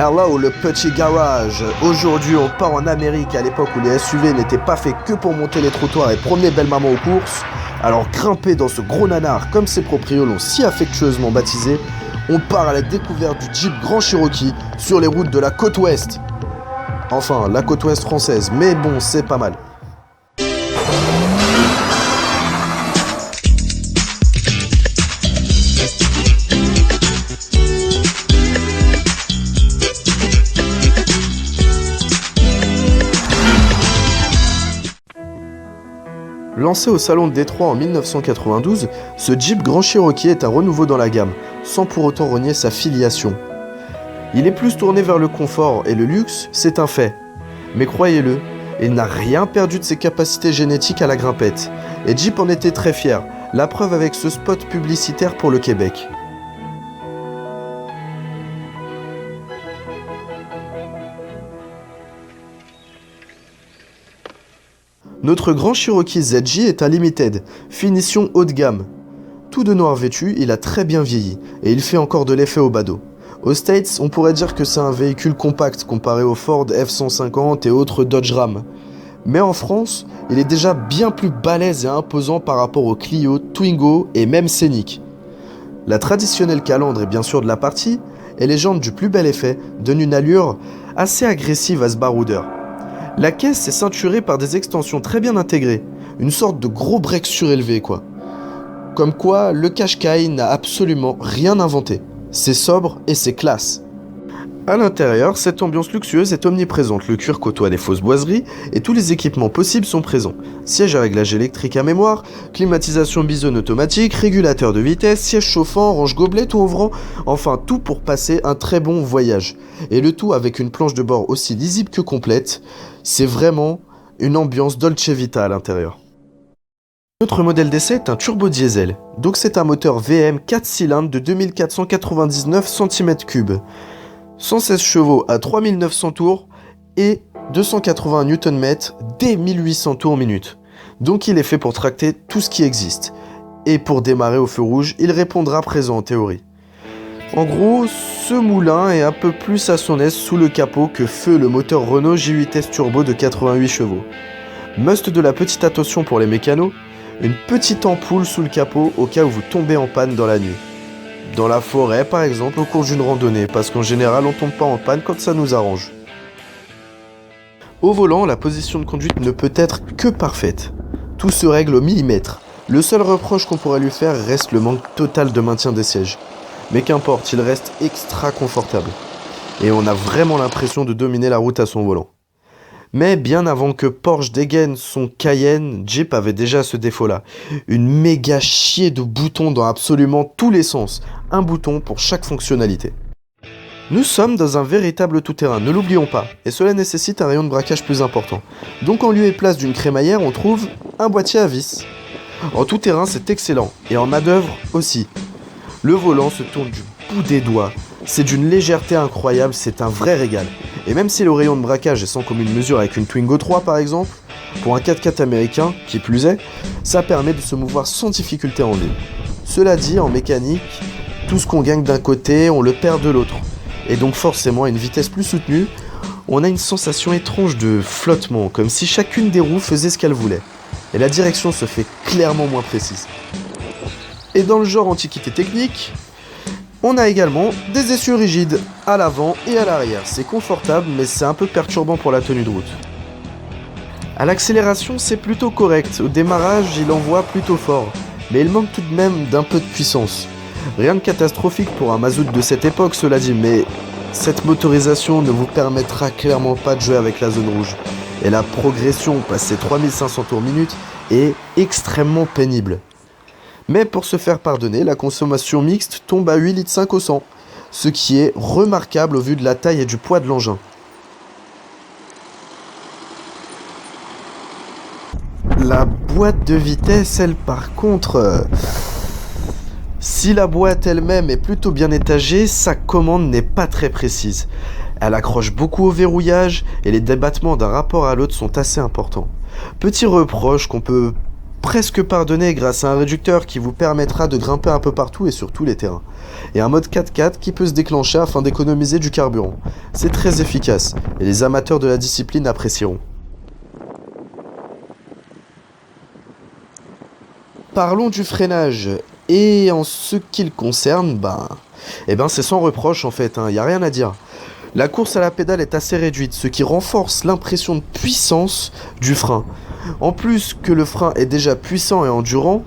Hello le petit garage. Aujourd'hui on part en Amérique à l'époque où les SUV n'étaient pas faits que pour monter les trottoirs et promener belle maman aux courses. Alors grimpé dans ce gros nanar comme ses proprios l'ont si affectueusement baptisé, on part à la découverte du Jeep Grand Cherokee sur les routes de la côte ouest. Enfin la côte ouest française, mais bon c'est pas mal. Lancé au salon de Détroit en 1992, ce Jeep Grand Cherokee est un renouveau dans la gamme, sans pour autant renier sa filiation. Il est plus tourné vers le confort et le luxe, c'est un fait. Mais croyez-le, il n'a rien perdu de ses capacités génétiques à la grimpette. Et Jeep en était très fier, la preuve avec ce spot publicitaire pour le Québec. Notre Grand Cherokee ZJ est un limited, finition haut de gamme. Tout de noir vêtu, il a très bien vieilli, et il fait encore de l'effet au badaud. Aux States, on pourrait dire que c'est un véhicule compact comparé au Ford F-150 et autres Dodge Ram. Mais en France, il est déjà bien plus balèze et imposant par rapport aux Clio, Twingo et même Scénic. La traditionnelle calandre est bien sûr de la partie, et les jantes du plus bel effet donnent une allure assez agressive à ce baroudeur. La caisse est ceinturée par des extensions très bien intégrées, une sorte de gros break surélevé quoi. Comme quoi, le Qashqai n'a absolument rien inventé. C'est sobre et c'est classe. A l'intérieur, cette ambiance luxueuse est omniprésente, le cuir côtoie des fausses boiseries et tous les équipements possibles sont présents. Siège à réglage électrique à mémoire, climatisation bisone automatique, régulateur de vitesse, siège chauffant, range gobelet tout ouvrant, enfin tout pour passer un très bon voyage. Et le tout avec une planche de bord aussi lisible que complète. C'est vraiment une ambiance Dolce Vita à l'intérieur. Notre modèle d'essai est un turbo diesel, donc c'est un moteur VM 4 cylindres de 2499 cm3, 116 chevaux à 3900 tours et 280 Nm dès 1800 tours minute. Donc il est fait pour tracter tout ce qui existe. Et pour démarrer au feu rouge, il répondra présent en théorie. En gros, ce moulin est un peu plus à son aise sous le capot que feu le moteur Renault J8S Turbo de 88 chevaux. Must de la petite attention pour les mécanos, une petite ampoule sous le capot au cas où vous tombez en panne dans la nuit. Dans la forêt par exemple au cours d'une randonnée, parce qu'en général on tombe pas en panne quand ça nous arrange. Au volant, la position de conduite ne peut être que parfaite. Tout se règle au millimètre. Le seul reproche qu'on pourrait lui faire reste le manque total de maintien des sièges. Mais qu'importe, il reste extra confortable. Et on a vraiment l'impression de dominer la route à son volant. Mais bien avant que Porsche dégaine son Cayenne, Jeep avait déjà ce défaut-là. Une méga chier de boutons dans absolument tous les sens. Un bouton pour chaque fonctionnalité. Nous sommes dans un véritable tout-terrain, ne l'oublions pas. Et cela nécessite un rayon de braquage plus important. Donc en lieu et place d'une crémaillère, on trouve un boîtier à vis. En tout-terrain, c'est excellent. Et en main-d'œuvre aussi. Le volant se tourne du bout des doigts. C'est d'une légèreté incroyable, c'est un vrai régal. Et même si le rayon de braquage est sans commune mesure avec une Twingo 3 par exemple, pour un 4x4 américain, qui plus est, ça permet de se mouvoir sans difficulté en ville. Cela dit, en mécanique, tout ce qu'on gagne d'un côté, on le perd de l'autre. Et donc forcément, à une vitesse plus soutenue, on a une sensation étrange de flottement, comme si chacune des roues faisait ce qu'elle voulait. Et la direction se fait clairement moins précise. Et dans le genre antiquité technique, on a également des essieux rigides à l'avant et à l'arrière. C'est confortable, mais c'est un peu perturbant pour la tenue de route. À l'accélération, c'est plutôt correct. Au démarrage, il envoie plutôt fort. Mais il manque tout de même d'un peu de puissance. Rien de catastrophique pour un mazout de cette époque, cela dit, mais cette motorisation ne vous permettra clairement pas de jouer avec la zone rouge. Et la progression, passer 3500 tours minute, est extrêmement pénible. Mais pour se faire pardonner, la consommation mixte tombe à 8,5 litres au 100, ce qui est remarquable au vu de la taille et du poids de l'engin. La boîte de vitesse, elle par contre... Si la boîte elle-même est plutôt bien étagée, sa commande n'est pas très précise. Elle accroche beaucoup au verrouillage et les débattements d'un rapport à l'autre sont assez importants. Petit reproche qu'on peut presque pardonné grâce à un réducteur qui vous permettra de grimper un peu partout et sur tous les terrains. Et un mode 4x4 qui peut se déclencher afin d'économiser du carburant. C'est très efficace et les amateurs de la discipline apprécieront. Parlons du freinage. Et en ce qui le concerne, c'est sans reproche en fait, y a rien à dire. La course à la pédale est assez réduite, ce qui renforce l'impression de puissance du frein. En plus que le frein est déjà puissant et endurant,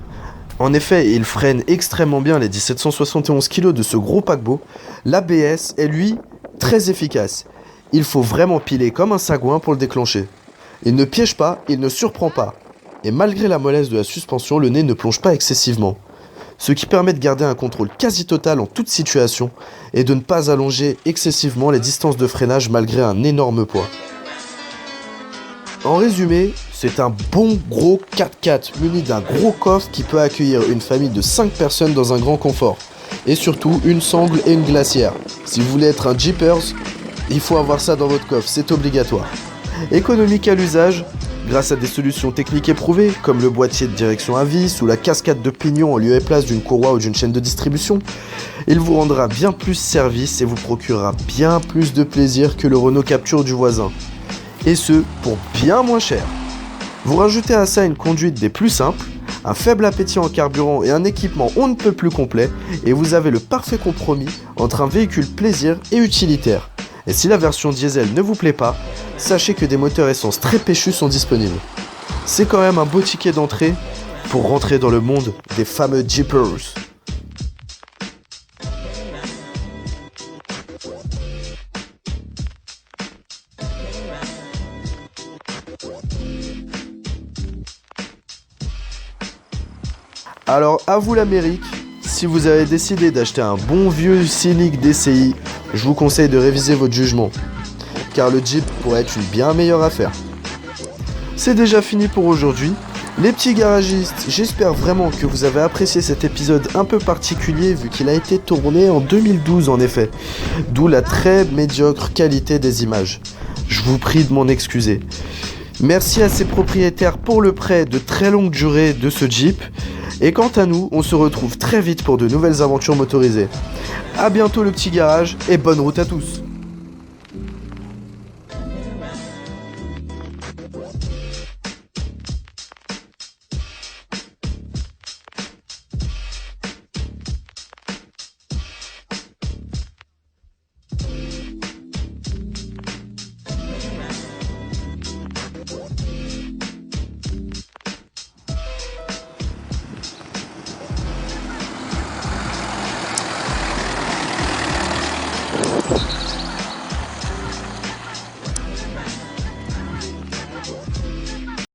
en effet il freine extrêmement bien les 1771 kg de ce gros paquebot, l'ABS est lui très efficace. Il faut vraiment piler comme un sagouin pour le déclencher. Il ne piège pas, il ne surprend pas. Et malgré la mollesse de la suspension, le nez ne plonge pas excessivement. Ce qui permet de garder un contrôle quasi total en toute situation et de ne pas allonger excessivement les distances de freinage malgré un énorme poids. En résumé, c'est un bon gros 4x4 muni d'un gros coffre qui peut accueillir une famille de 5 personnes dans un grand confort. Et surtout une sangle et une glacière. Si vous voulez être un Jeepers, il faut avoir ça dans votre coffre, c'est obligatoire. Économique à l'usage, grâce à des solutions techniques éprouvées, comme le boîtier de direction à vis ou la cascade de pignons en lieu et place d'une courroie ou d'une chaîne de distribution, il vous rendra bien plus service et vous procurera bien plus de plaisir que le Renault Capture du voisin. Et ce, pour bien moins cher. Vous rajoutez à ça une conduite des plus simples, un faible appétit en carburant et un équipement on ne peut plus complet, et vous avez le parfait compromis entre un véhicule plaisir et utilitaire. Et si la version diesel ne vous plaît pas, sachez que des moteurs essence très péchus sont disponibles. C'est quand même un beau ticket d'entrée pour rentrer dans le monde des fameux Jeepers. Alors à vous l'Amérique, si vous avez décidé d'acheter un bon vieux Scénic DCI, je vous conseille de réviser votre jugement, car le Jeep pourrait être une bien meilleure affaire. C'est déjà fini pour aujourd'hui. Les petits garagistes, j'espère vraiment que vous avez apprécié cet épisode un peu particulier vu qu'il a été tourné en 2012 en effet, d'où la très médiocre qualité des images. Je vous prie de m'en excuser. Merci à ses propriétaires pour le prêt de très longue durée de ce Jeep. Et quant à nous, on se retrouve très vite pour de nouvelles aventures motorisées. A bientôt le petit garage et bonne route à tous.